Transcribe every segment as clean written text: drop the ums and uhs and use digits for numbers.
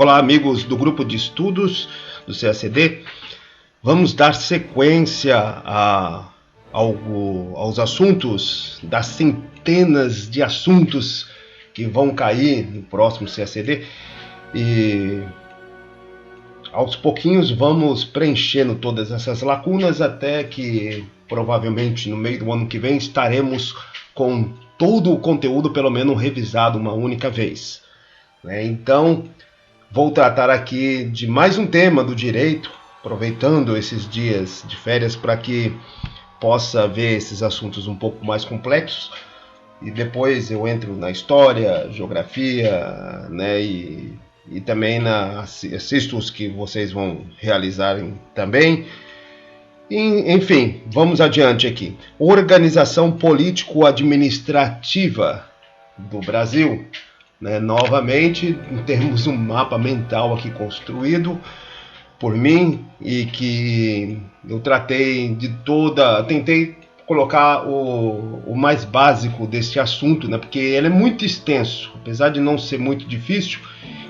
Olá, amigos do grupo de estudos do CACD. Vamos dar sequência aos assuntos, das centenas de assuntos que vão cair no próximo CACD. E aos pouquinhos vamos preenchendo todas essas lacunas até que provavelmente no meio do ano que vem estaremos com todo o conteúdo pelo menos revisado uma única vez. Então, vou tratar aqui de mais um tema do direito, aproveitando esses dias de férias para que possa ver esses assuntos um pouco mais complexos. E depois eu entro na história, geografia, e também assisto os que vocês vão realizarem também. Enfim, vamos adiante aqui. Organização político-administrativa do Brasil. Novamente, temos um mapa mental aqui construído por mim e que eu tentei colocar o mais básico desse assunto, porque ele é muito extenso, apesar de não ser muito difícil,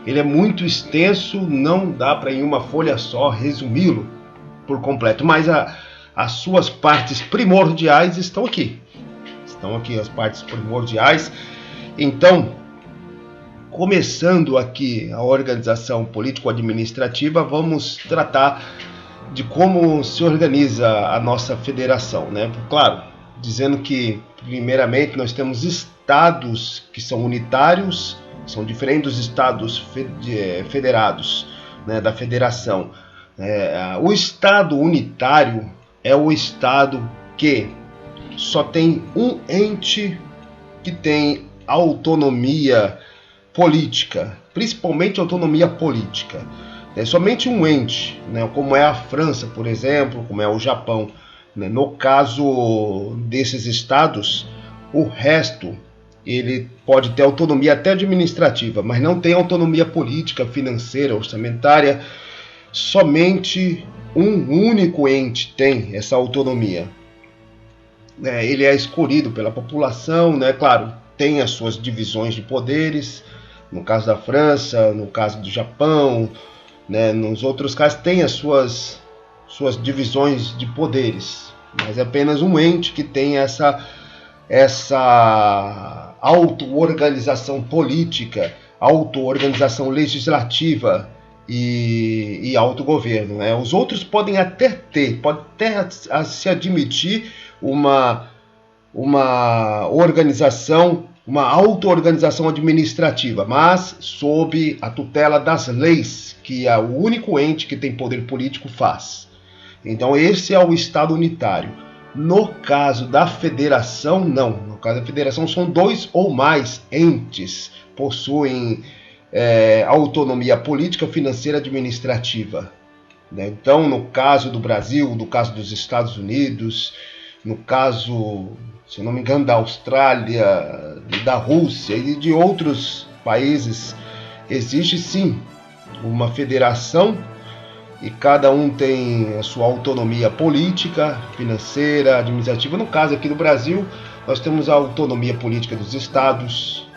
ele é muito extenso, não dá para em uma folha só resumi-lo por completo, mas as suas partes primordiais estão aqui as partes primordiais. Então, começando aqui a organização político-administrativa, vamos tratar de como se organiza a nossa federação, Claro, dizendo que, primeiramente, nós temos estados que são unitários, são diferentes dos estados federados, da federação. O estado unitário é o estado que só tem um ente que tem autonomia política, principalmente autonomia política. É somente um ente, como é a França, por exemplo, como é o Japão. No caso desses estados, o resto ele pode ter autonomia até administrativa, mas não tem autonomia política, financeira, orçamentária. Somente um único ente tem essa autonomia. Ele é escolhido pela população, Claro, tem as suas divisões de poderes. No caso da França, no caso do Japão, nos outros casos tem as suas divisões de poderes, mas é apenas um ente que tem essa auto-organização política, auto-organização legislativa e autogoverno. Os outros podem até se admitir uma organização, uma auto-organização administrativa, mas sob a tutela das leis, que é o único ente que tem poder político faz. Então esse é o Estado unitário. No caso da federação, não. No caso da federação são dois ou mais entes, possuem autonomia política, financeira e administrativa. Então, no caso do Brasil, no caso dos Estados Unidos, no caso, se eu não me engano, da Austrália, da Rússia e de outros países, existe sim uma federação e cada um tem a sua autonomia política, financeira, administrativa. No caso aqui do Brasil, nós temos a autonomia política dos estados,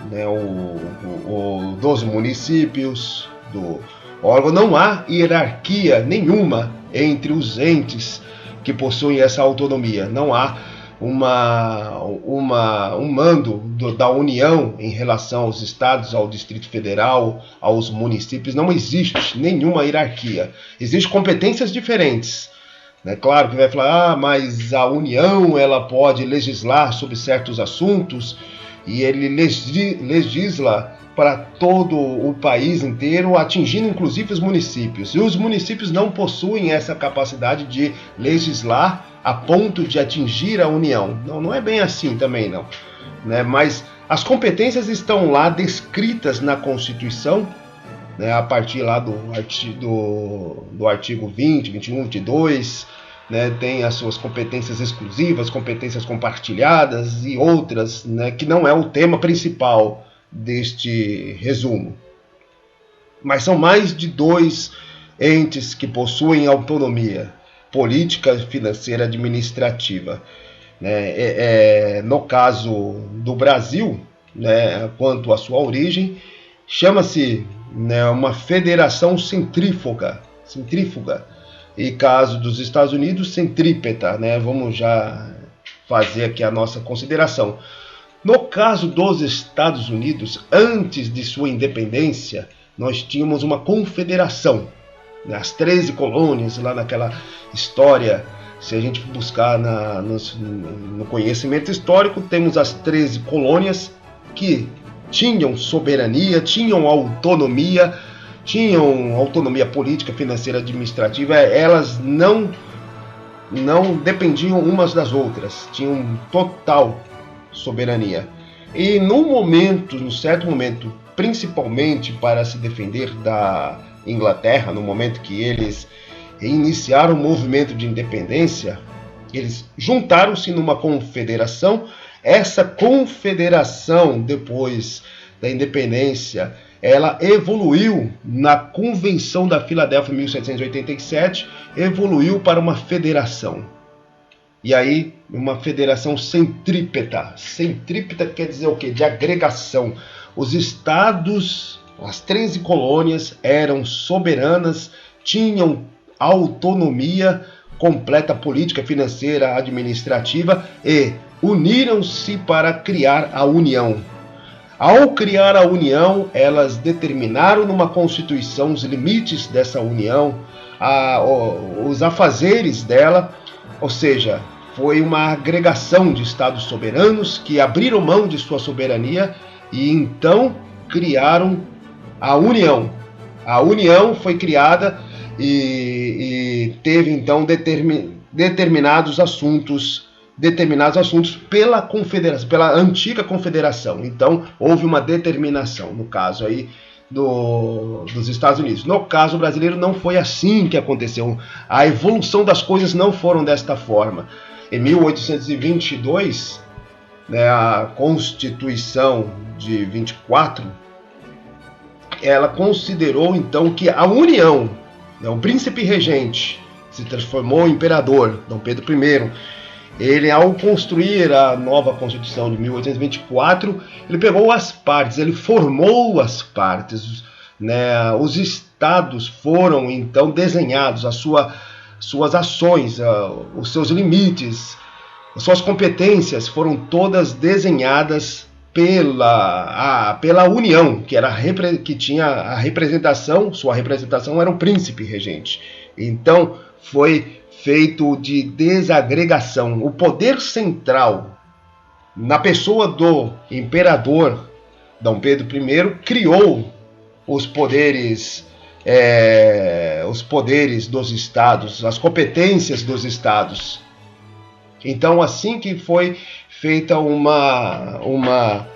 dos municípios, do órgão. Não há hierarquia nenhuma entre os entes que possuem essa autonomia. Não há um mando da União em relação aos estados, ao Distrito Federal, aos municípios. Não existe nenhuma hierarquia. Existem competências diferentes. Claro que vai falar, mas a União ela pode legislar sobre certos assuntos e ele legisla para todo o país inteiro, atingindo inclusive os municípios. E os municípios não possuem essa capacidade de legislar a ponto de atingir a União. Não é bem assim também, não. Mas as competências estão lá descritas na Constituição, a partir lá do artigo 20, 21, 22, tem as suas competências exclusivas, competências compartilhadas e outras, que não é o tema principal deste resumo. Mas são mais de dois entes que possuem autonomia política, financeira, administrativa. No caso do Brasil, quanto à sua origem, chama-se né, uma federação centrífuga. E caso dos Estados Unidos, centrípeta, né? Vamos já fazer aqui a nossa consideração. No caso dos Estados Unidos, antes de sua independência, nós tínhamos uma confederação, né? As 13 colônias, lá naquela história, se a gente buscar no conhecimento histórico, temos as 13 colônias que tinham soberania, tinham autonomia política, financeira, administrativa. Elas não dependiam umas das outras, tinham total soberania. E num certo momento, principalmente para se defender da Inglaterra, no momento que eles iniciaram o movimento de independência, eles juntaram-se numa confederação. Essa confederação, depois da independência, ela evoluiu na Convenção da Filadélfia em 1787, evoluiu para uma federação. E aí, uma federação centrípeta. Centrípeta quer dizer o quê? De agregação. Os estados, as 13 colônias, eram soberanas, tinham autonomia completa política, financeira, administrativa e uniram-se para criar a União. Ao criar a União, elas determinaram numa Constituição os limites dessa União, os afazeres dela, ou seja, foi uma agregação de estados soberanos que abriram mão de sua soberania e então criaram a União. A União foi criada e teve então determinados assuntos pela confederação, pela antiga confederação. Então houve uma determinação, no caso aí dos Estados Unidos. No caso brasileiro não foi assim que aconteceu. A evolução das coisas não foram desta forma. Em 1822, né, a Constituição de 24, ela considerou então que a União, né, o príncipe regente, se transformou em imperador, Dom Pedro I. Ele, ao construir a nova Constituição de 1824, ele pegou as partes, ele formou as partes, né? Os estados foram então desenhados, suas ações, os seus limites, as suas competências foram todas desenhadas pela União, que tinha a representação, sua representação era o príncipe regente. Então foi feito de desagregação. O poder central, na pessoa do imperador Dom Pedro I, criou os poderes dos estados, as competências dos estados. Então, assim que foi feita uma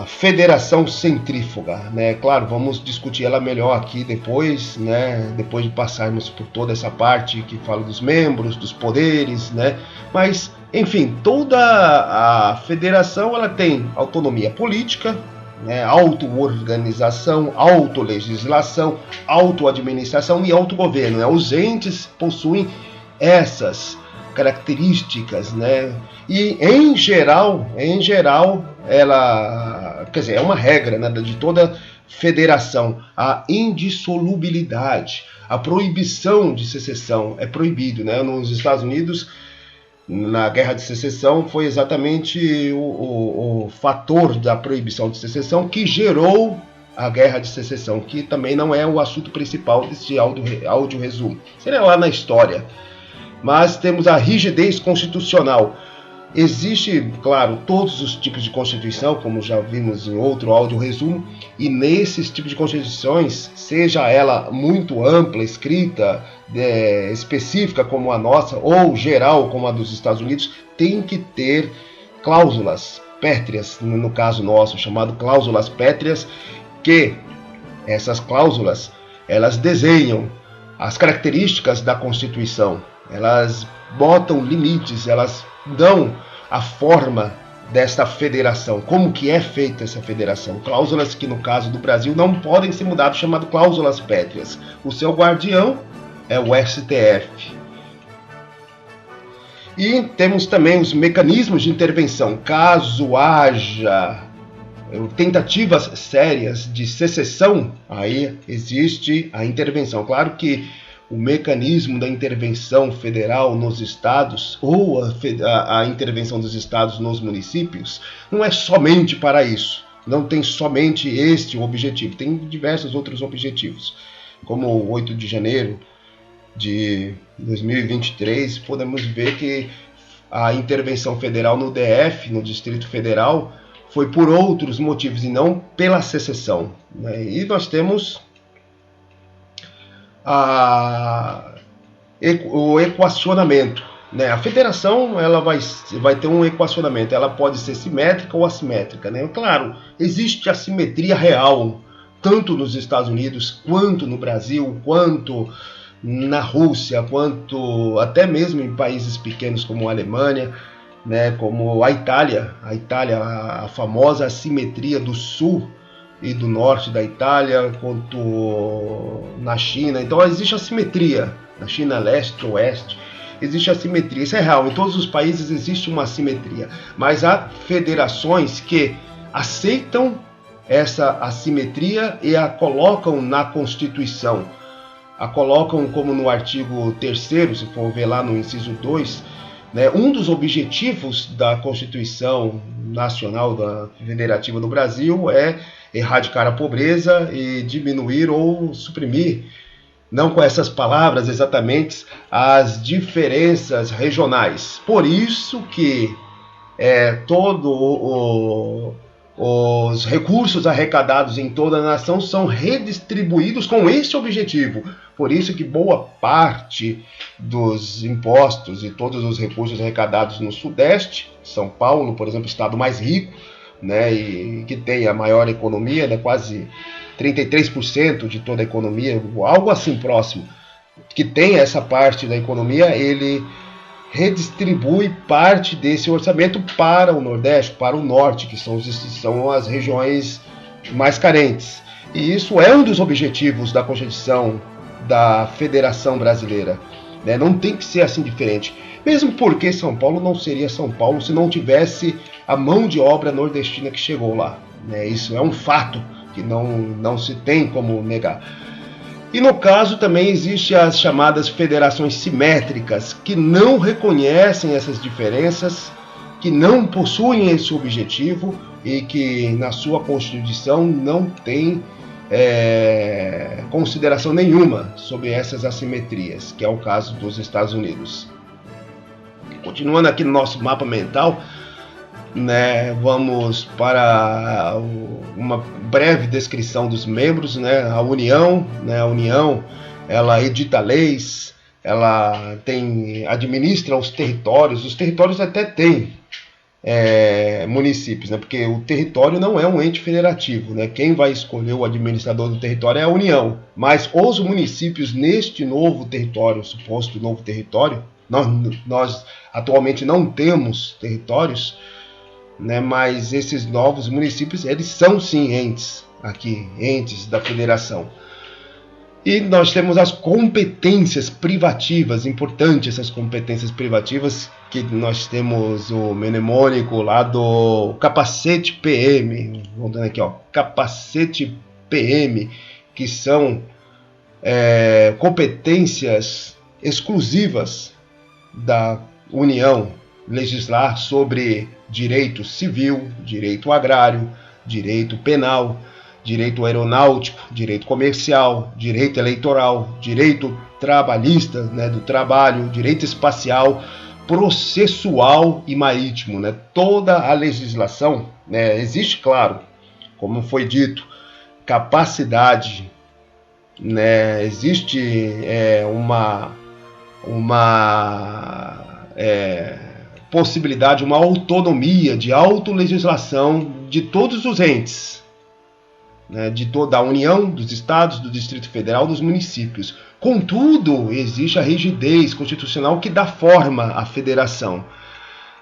federação centrífuga, né? Claro, vamos discutir ela melhor aqui depois, né? Depois de passarmos por toda essa parte que fala dos membros, dos poderes, né? Mas, enfim, toda a federação ela tem autonomia política, né? Auto-organização, autolegislação, auto-administração e autogoverno, né? Os entes possuem essas características, né? E em geral, ela, quer dizer, é uma regra, né, de toda federação, a indissolubilidade, a proibição de secessão é proibido, né? Nos Estados Unidos, na Guerra de Secessão, foi exatamente o fator da proibição de secessão que gerou a Guerra de Secessão, que também não é o assunto principal desse áudio resumo. Seria lá na história. Mas temos a rigidez constitucional. Existe, claro, todos os tipos de Constituição, como já vimos em outro áudio resumo, e nesses tipos de Constituições, seja ela muito ampla, escrita, específica como a nossa, ou geral como a dos Estados Unidos, tem que ter cláusulas pétreas, no caso nosso, chamado cláusulas pétreas, que essas cláusulas, elas desenham as características da Constituição, elas botam limites, elas dão a forma desta federação, como que é feita essa federação. Cláusulas que no caso do Brasil não podem ser mudadas, chamado cláusulas pétreas. O seu guardião é o STF. E temos também os mecanismos de intervenção, caso haja tentativas sérias de secessão, aí existe a intervenção. Claro que o mecanismo da intervenção federal nos estados, ou a intervenção dos estados nos municípios, não é somente para isso. Não tem somente este objetivo, tem diversos outros objetivos. Como o 8 de janeiro de 2023, podemos ver que a intervenção federal no DF, no Distrito Federal, foi por outros motivos e não pela secessão, né? E nós temos o equacionamento, né? A federação ela vai ter um equacionamento, ela pode ser simétrica ou assimétrica, né? Claro, existe assimetria real, tanto nos Estados Unidos, quanto no Brasil, quanto na Rússia, quanto até mesmo em países pequenos como a Alemanha, né, como a Itália, a famosa assimetria do sul e do norte da Itália, quanto na China. Então existe assimetria, na China leste, oeste, existe assimetria, isso é real, em todos os países existe uma assimetria, mas há federações que aceitam essa assimetria e a colocam na Constituição, a colocam como no artigo 3º, se for ver lá no inciso 2, né, um dos objetivos da Constituição Nacional Federativa do Brasil é erradicar a pobreza e diminuir ou suprimir, não com essas palavras exatamente, as diferenças regionais. Por isso que os recursos arrecadados em toda a nação são redistribuídos com esse objetivo. Por isso que boa parte dos impostos e todos os recursos arrecadados no Sudeste, São Paulo, por exemplo, estado mais rico, né, e que tem a maior economia, né, quase 33% de toda a economia, algo assim próximo, que tem essa parte da economia, ele redistribui parte desse orçamento para o Nordeste, para o Norte, que são as regiões mais carentes. E isso é um dos objetivos da Constituição da Federação Brasileira, né? Não tem que ser assim diferente. Mesmo porque São Paulo não seria São Paulo se não tivesse a mão de obra nordestina que chegou lá, né? Isso é um fato que não se tem como negar. E no caso também existem as chamadas federações simétricas, que não reconhecem essas diferenças, que não possuem esse objetivo e que na sua Constituição não tem consideração nenhuma sobre essas assimetrias, que é o caso dos Estados Unidos. Continuando aqui no nosso mapa mental, né, vamos para uma breve descrição dos membros, né? A União, ela edita leis, ela administra os territórios até têm municípios, né? Porque o território não é um ente federativo, né? Quem vai escolher o administrador do território é a União, mas os municípios neste novo território, suposto novo território, nós atualmente não temos territórios, né, mas esses novos municípios, eles são sim entes da federação. E nós temos as competências privativas, importante essas competências privativas, que nós temos o mnemônico lá do capacete PM, voltando aqui, ó, capacete PM, que são competências exclusivas da União, legislar sobre direito civil, direito agrário, direito penal, direito aeronáutico, direito comercial, direito eleitoral, direito trabalhista, né, do trabalho, direito espacial, processual e marítimo, né? Toda a legislação, né, existe, claro, como foi dito, capacidade, né, existe uma possibilidade, uma autonomia de autolegislação de todos os entes, né, de toda a União, dos estados, do Distrito Federal, dos municípios. Contudo, existe a rigidez constitucional que dá forma à federação.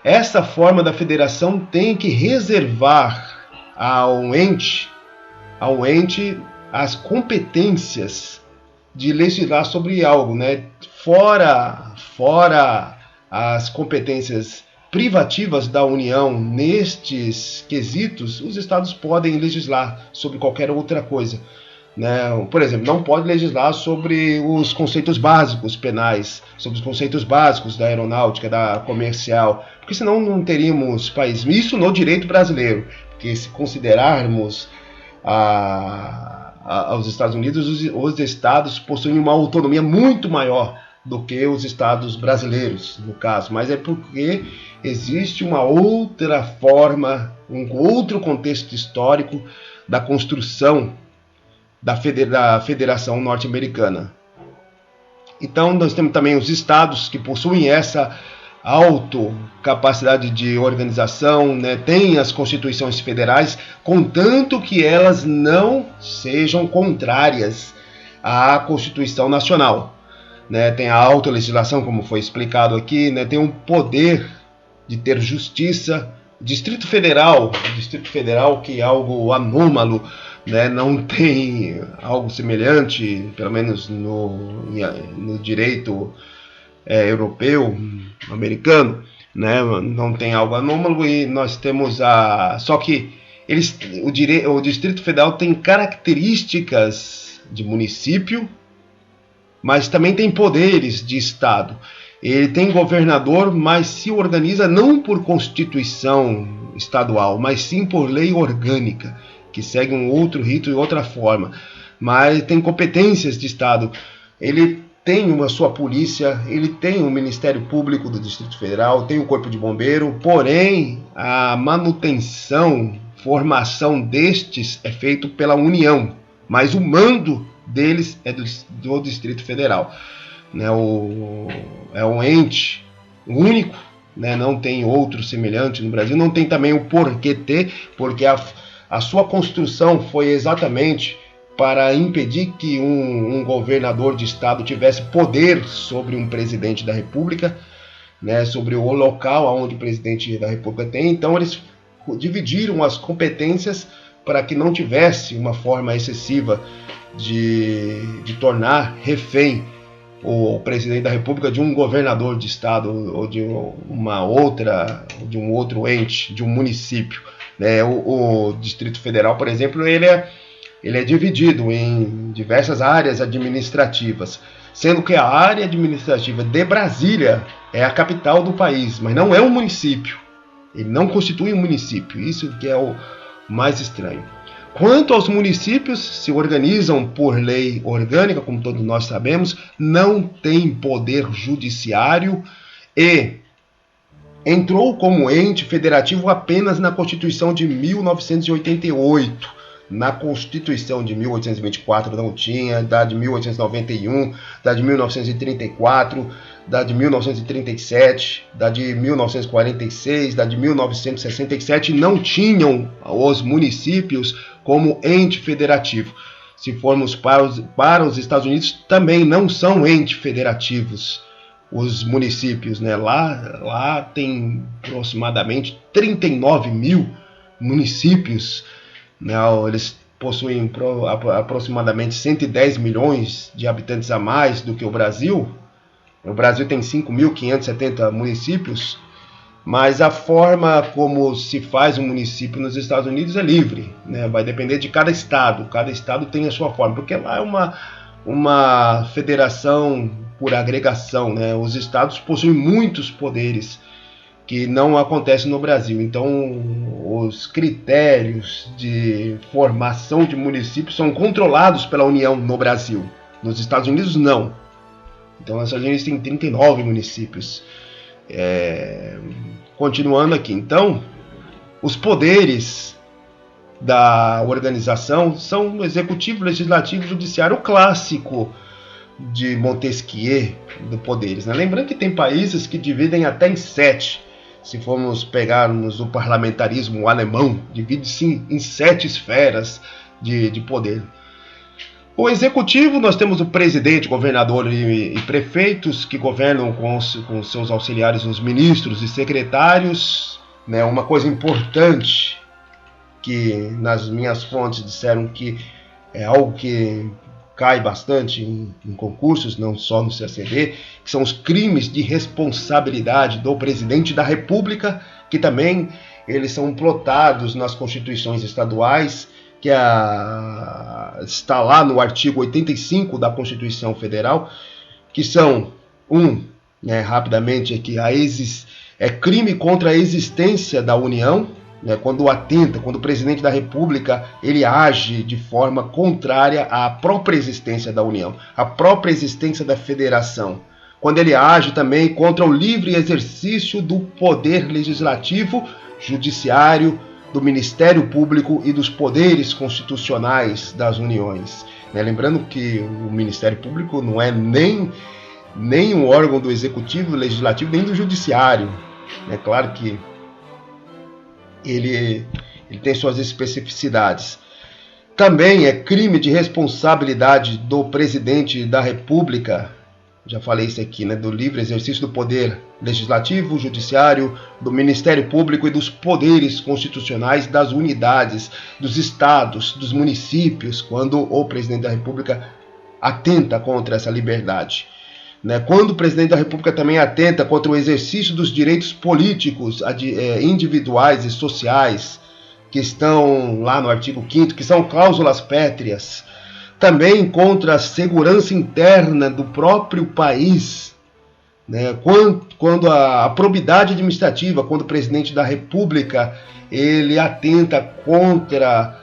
Essa forma da federação tem que reservar ao ente as competências de legislar sobre algo, né? Fora as competências privativas da União nestes quesitos, os estados podem legislar sobre qualquer outra coisa, né? Por exemplo, não pode legislar sobre os conceitos básicos penais, sobre os conceitos básicos da aeronáutica, da comercial, porque senão não teríamos país. Isso no direito brasileiro, porque se considerarmos aos Estados Unidos, os estados possuem uma autonomia muito maior do que os estados brasileiros, no caso, mas é porque existe uma outra forma, um outro contexto histórico da construção da Federação Norte-Americana. Então nós temos também os estados que possuem essa autocapacidade de organização, né? Tem as constituições federais, contanto que elas não sejam contrárias à Constituição Nacional, né? Tem a autolegislação, como foi explicado aqui, né? Tem um poder de ter justiça. Distrito Federal, que é algo anômalo, né? Não tem algo semelhante, pelo menos no direito europeu, americano, né? Não tem algo anômalo, e nós temos só que o Distrito Federal tem características de município, mas também tem poderes de estado. Ele tem governador, mas se organiza não por constituição estadual, mas sim por lei orgânica, que segue um outro rito e outra forma, mas tem competências de estado. Ele tem a sua polícia, ele tem o Ministério Público do Distrito Federal, tem o Corpo de Bombeiro, porém a manutenção, formação destes é feito pela União, mas o mando deles é do Distrito Federal, né? É um ente único, né? Não tem outro semelhante no Brasil, não tem também o porquê ter, porque a sua construção foi exatamente para impedir que um governador de estado tivesse poder sobre um presidente da República, né, sobre o local onde o presidente da República tem. Então eles dividiram as competências para que não tivesse uma forma excessiva de tornar refém o presidente da República de um governador de estado ou de um outro ente, de um município, né? O Distrito Federal, por exemplo, ele é dividido em diversas áreas administrativas, sendo que a área administrativa de Brasília é a capital do país, mas não é um município. Ele não constitui um município, isso que é o mais estranho. Quanto aos municípios, se organizam por lei orgânica, como todos nós sabemos, não tem poder judiciário e entrou como ente federativo apenas na Constituição de 1988. Na Constituição de 1824 não tinha, da de 1891, da de 1934, da de 1937, da de 1946, da de 1967, não tinham os municípios como ente federativo. Se formos para os Estados Unidos, também não são entes federativos os municípios, né? Lá tem aproximadamente 39 mil municípios, né? Eles possuem aproximadamente 110 milhões de habitantes a mais do que o Brasil. O Brasil tem 5.570 municípios, mas a forma como se faz um município nos Estados Unidos é livre, né? Vai depender de cada estado. Cada estado tem a sua forma, porque lá é uma federação por agregação, né? Os estados possuem muitos poderes que não acontecem no Brasil. Então, os critérios de formação de municípios são controlados pela União no Brasil. Nos Estados Unidos, não. Então, nos Estados Unidos tem 39 municípios. Continuando aqui, então, os poderes da organização são o executivo, legislativo, judiciário, o clássico de Montesquieu de poderes, né? Lembrando que tem países que dividem até em 7. Se formos pegarmos o parlamentarismo alemão, divide-se em 7 esferas de poder. O executivo, nós temos o presidente, governador e prefeitos que governam com seus auxiliares, os ministros e secretários, né? Uma coisa importante que nas minhas fontes disseram que é algo que cai bastante em concursos, não só no CACD, que são os crimes de responsabilidade do presidente da República, que também eles são plotados nas constituições estaduais, que está lá no artigo 85 da Constituição Federal, que são, rapidamente aqui, é crime contra a existência da União, quando o presidente da República ele age de forma contrária à própria existência da União, à própria existência da federação. Quando ele age também contra o livre exercício do poder legislativo, judiciário, do Ministério Público e dos poderes constitucionais das uniões. Lembrando que o Ministério Público não é nem um órgão do Executivo, do Legislativo, nem do Judiciário. É claro que ele tem suas especificidades. Também é crime de responsabilidade do presidente da República, já falei isso aqui, do livre exercício do poder legislativo, judiciário, do Ministério Público e dos poderes constitucionais das unidades, dos estados, dos municípios, quando o presidente da República atenta contra essa liberdade. Quando o presidente da República também atenta contra o exercício dos direitos políticos individuais e sociais, que estão lá no artigo 5º, que são cláusulas pétreas, também contra a segurança interna do próprio país, quando a probidade administrativa, quando o presidente da República ele atenta contra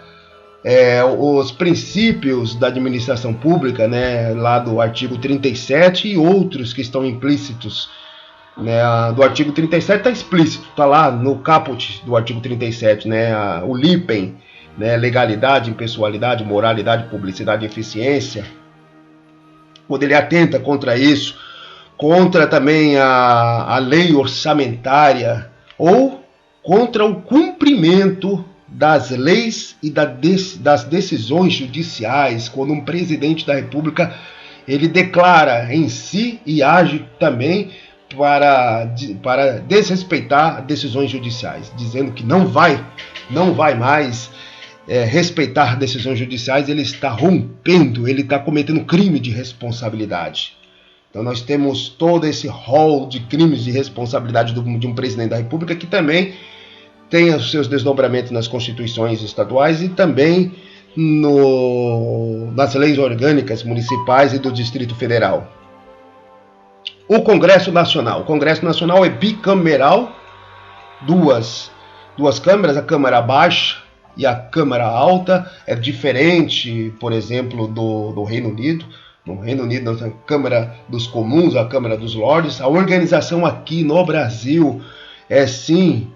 os princípios da administração pública, lá do artigo 37 e outros que estão implícitos. Do artigo 37 está explícito, está lá no caput do artigo 37, o LIPEN, legalidade, impessoalidade, moralidade, publicidade e eficiência. Quando ele atenta contra isso, contra também a lei orçamentária ou contra o cumprimento das leis e das decisões judiciais, quando um presidente da República ele declara em si e age também para desrespeitar decisões judiciais, dizendo que não vai mais respeitar decisões judiciais, ele está rompendo, ele está cometendo crime de responsabilidade. Então nós temos todo esse rol de crimes de responsabilidade de um presidente da República que também tem os seus desdobramentos nas constituições estaduais e também nas leis orgânicas municipais e do Distrito Federal. O Congresso Nacional. O Congresso Nacional é bicameral, duas câmaras, a Câmara Baixa e a Câmara Alta. É diferente, por exemplo, do Reino Unido. No Reino Unido, a Câmara dos Comuns, a Câmara dos Lordes. A organização aqui no Brasil é sim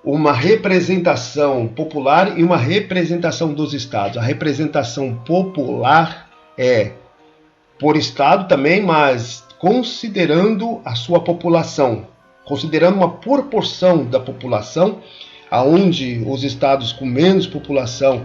uma representação popular e uma representação dos estados. A representação popular é por estado também, mas considerando a sua população, considerando uma proporção da população, aonde os estados com menos população,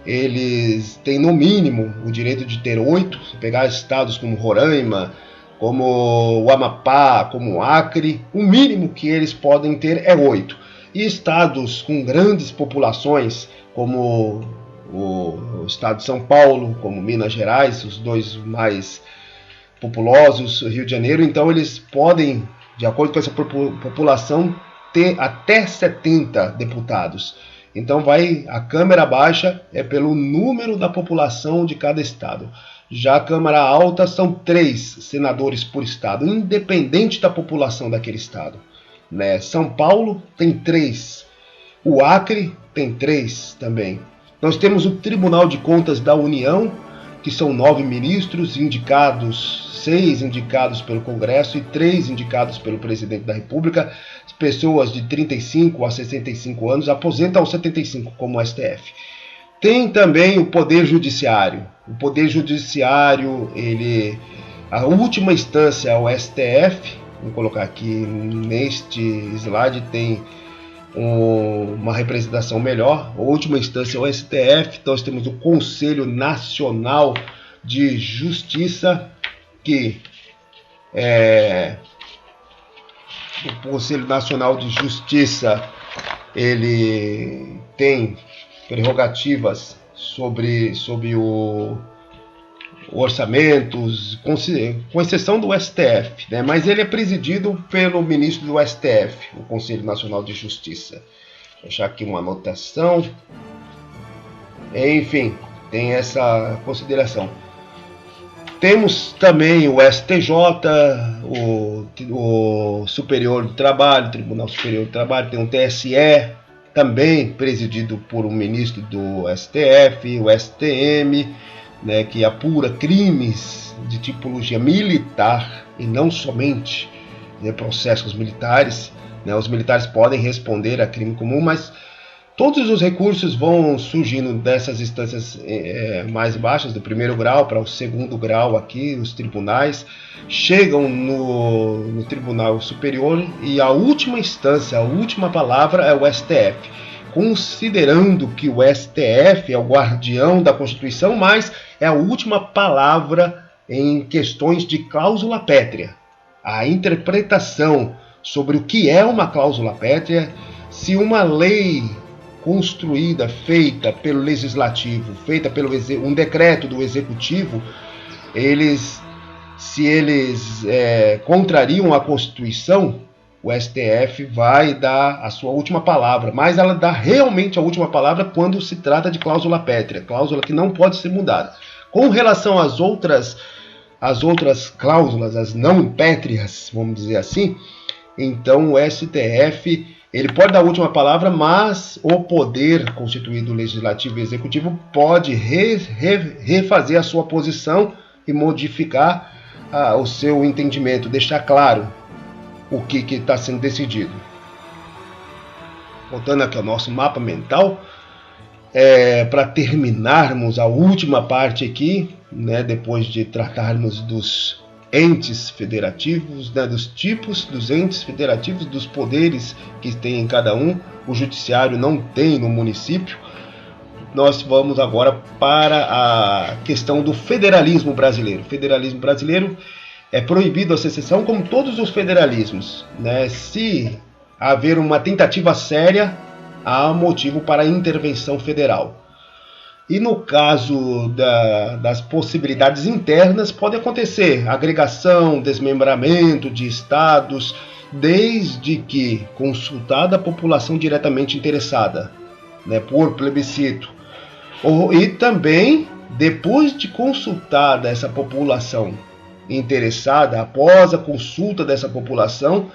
eles têm no mínimo o direito de ter 8, se pegar estados como Roraima, como o Amapá, como o Acre, o mínimo que eles podem ter é 8. E estados com grandes populações, como o estado de São Paulo, como Minas Gerais, os dois mais populosos, Rio de Janeiro, então eles podem, de acordo com essa população, ter até 70 deputados. Então a Câmara Baixa é pelo número da população de cada estado. Já a Câmara Alta são 3 senadores por estado, independente da população daquele estado. São Paulo tem 3, o Acre tem 3 também. Nós temos o Tribunal de Contas da União, que são 9 ministros indicados, 6 indicados pelo Congresso e 3 indicados pelo Presidente da República. As pessoas de 35 a 65 anos aposentam aos 75, como o STF. Tem também o Poder Judiciário. O Poder Judiciário, a última instância é o STF. Vou colocar aqui neste slide, tem uma representação melhor. A última instância é o STF. Então nós temos o Conselho Nacional de Justiça, que o Conselho Nacional de Justiça ele tem prerrogativas sobre orçamentos, com exceção do STF, né? Mas ele é presidido pelo ministro do STF, o Conselho Nacional de Justiça. Vou deixar aqui uma anotação. Enfim, tem essa consideração. Temos também o STJ, o Superior do Trabalho, Tribunal Superior do Trabalho, tem o TSE, também presidido por um ministro do STF, o STM, né, que apura crimes de tipologia militar e não somente, né, processos militares. Né, os militares podem responder a crime comum, mas todos os recursos vão surgindo dessas instâncias mais baixas, do primeiro grau para o segundo grau aqui, os tribunais, chegam no Tribunal Superior e a última instância, a última palavra é o STF. Considerando que o STF é o guardião da Constituição, mas é a última palavra em questões de cláusula pétrea. A interpretação sobre o que é uma cláusula pétrea, se uma lei construída, feita pelo Legislativo, feita pelo um decreto do Executivo, se eles contrariam a Constituição, o STF vai dar a sua última palavra, mas ela dá realmente a última palavra quando se trata de cláusula pétrea, cláusula que não pode ser mudada. Com relação às outras cláusulas, as não pétreas, vamos dizer assim, então o STF ele pode dar a última palavra, mas o poder constituído legislativo e executivo pode refazer a sua posição e modificar o seu entendimento, deixar claro o que está sendo decidido. Voltando aqui ao nosso mapa mental, para terminarmos a última parte aqui, né, depois de tratarmos dos entes federativos, né, dos tipos dos entes federativos, dos poderes que tem em cada um, o judiciário não tem no município. Nós vamos agora para a questão do federalismo brasileiro. O federalismo brasileiro é proibido a secessão, como todos os federalismos, né? Se haver uma tentativa séria, há motivo para a intervenção federal. E no caso das possibilidades internas, pode acontecer agregação, desmembramento de estados, desde que consultada a população diretamente interessada, né, por plebiscito. E também, depois de consultada essa população interessada, após a consulta dessa população,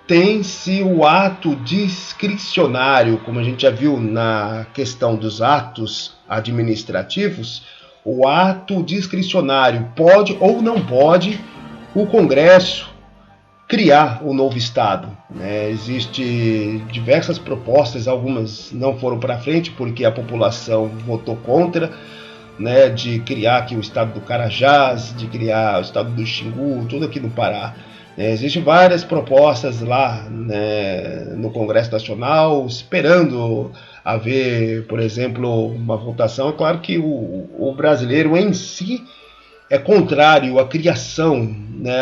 tem-se o ato discricionário, como a gente já viu na questão dos atos administrativos. O ato discricionário pode ou não pode o Congresso criar um novo Estado, né? Existem diversas propostas, algumas não foram para frente porque a população votou contra, né, de criar aqui o Estado do Carajás, de criar o Estado do Xingu, tudo aqui no Pará. Existem várias propostas lá, né, no Congresso Nacional, esperando haver, por exemplo, uma votação. É claro que o brasileiro em si é contrário à criação, né,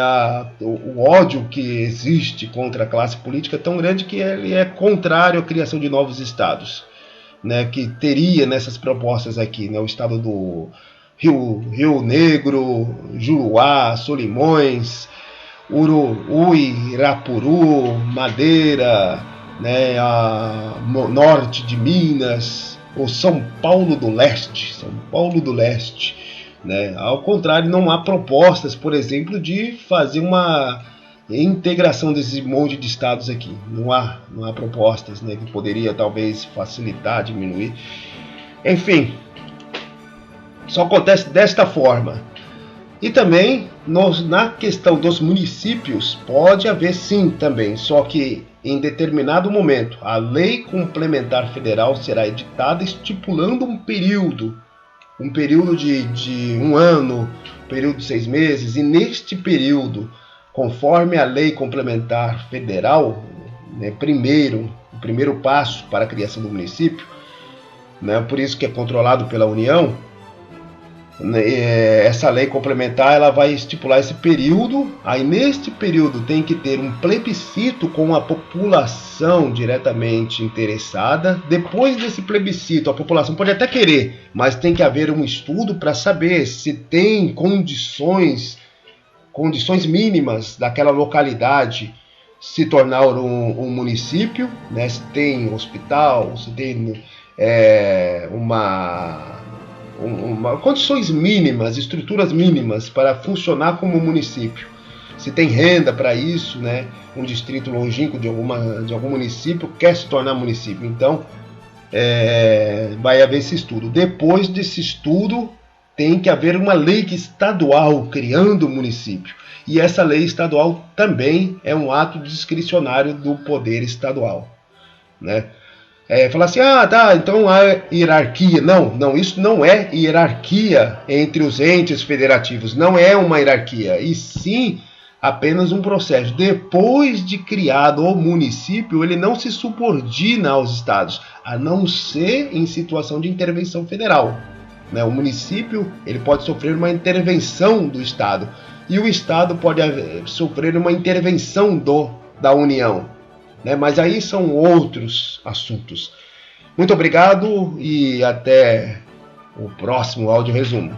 o ódio que existe contra a classe política é tão grande que ele é contrário à criação de novos estados, né, que teria nessas propostas aqui, né, o estado do Rio Negro, Juruá, Solimões, Uirapuru, Madeira, né, norte de Minas, ou São Paulo do Leste, né? Ao contrário, não há propostas, por exemplo, de fazer uma integração desse monte de estados aqui. Não há propostas, né, que poderia talvez facilitar, diminuir. Enfim, só acontece desta forma. E também, na questão dos municípios, pode haver sim também, só que em determinado momento, a Lei Complementar Federal será editada estipulando um período de um ano, um período de 6 meses, e neste período, conforme a Lei Complementar Federal, né, o primeiro passo para a criação do município, né, por isso que é controlado pela União, essa lei complementar ela vai estipular esse período. Aí neste período tem que ter um plebiscito com a população diretamente interessada. Depois desse plebiscito, a população pode até querer, mas tem que haver um estudo para saber se tem condições mínimas daquela localidade se tornar um município, né? Se tem hospital, se tem condições mínimas, estruturas mínimas para funcionar como município. Se tem renda para isso, né? Um distrito longínquo de algum município quer se tornar município. Então, vai haver esse estudo. Depois desse estudo, tem que haver uma lei estadual criando o município. E essa lei estadual também é um ato discricionário do poder estadual, né? Falar assim, tá, então há hierarquia. Não, isso não é hierarquia entre os entes federativos, não é uma hierarquia, e sim apenas um processo. Depois de criado o município, ele não se subordina aos estados, a não ser em situação de intervenção federal, né? O município ele pode sofrer uma intervenção do estado, e o estado pode sofrer uma intervenção da União, né? Mas aí são outros assuntos. Muito obrigado e até o próximo áudio resumo.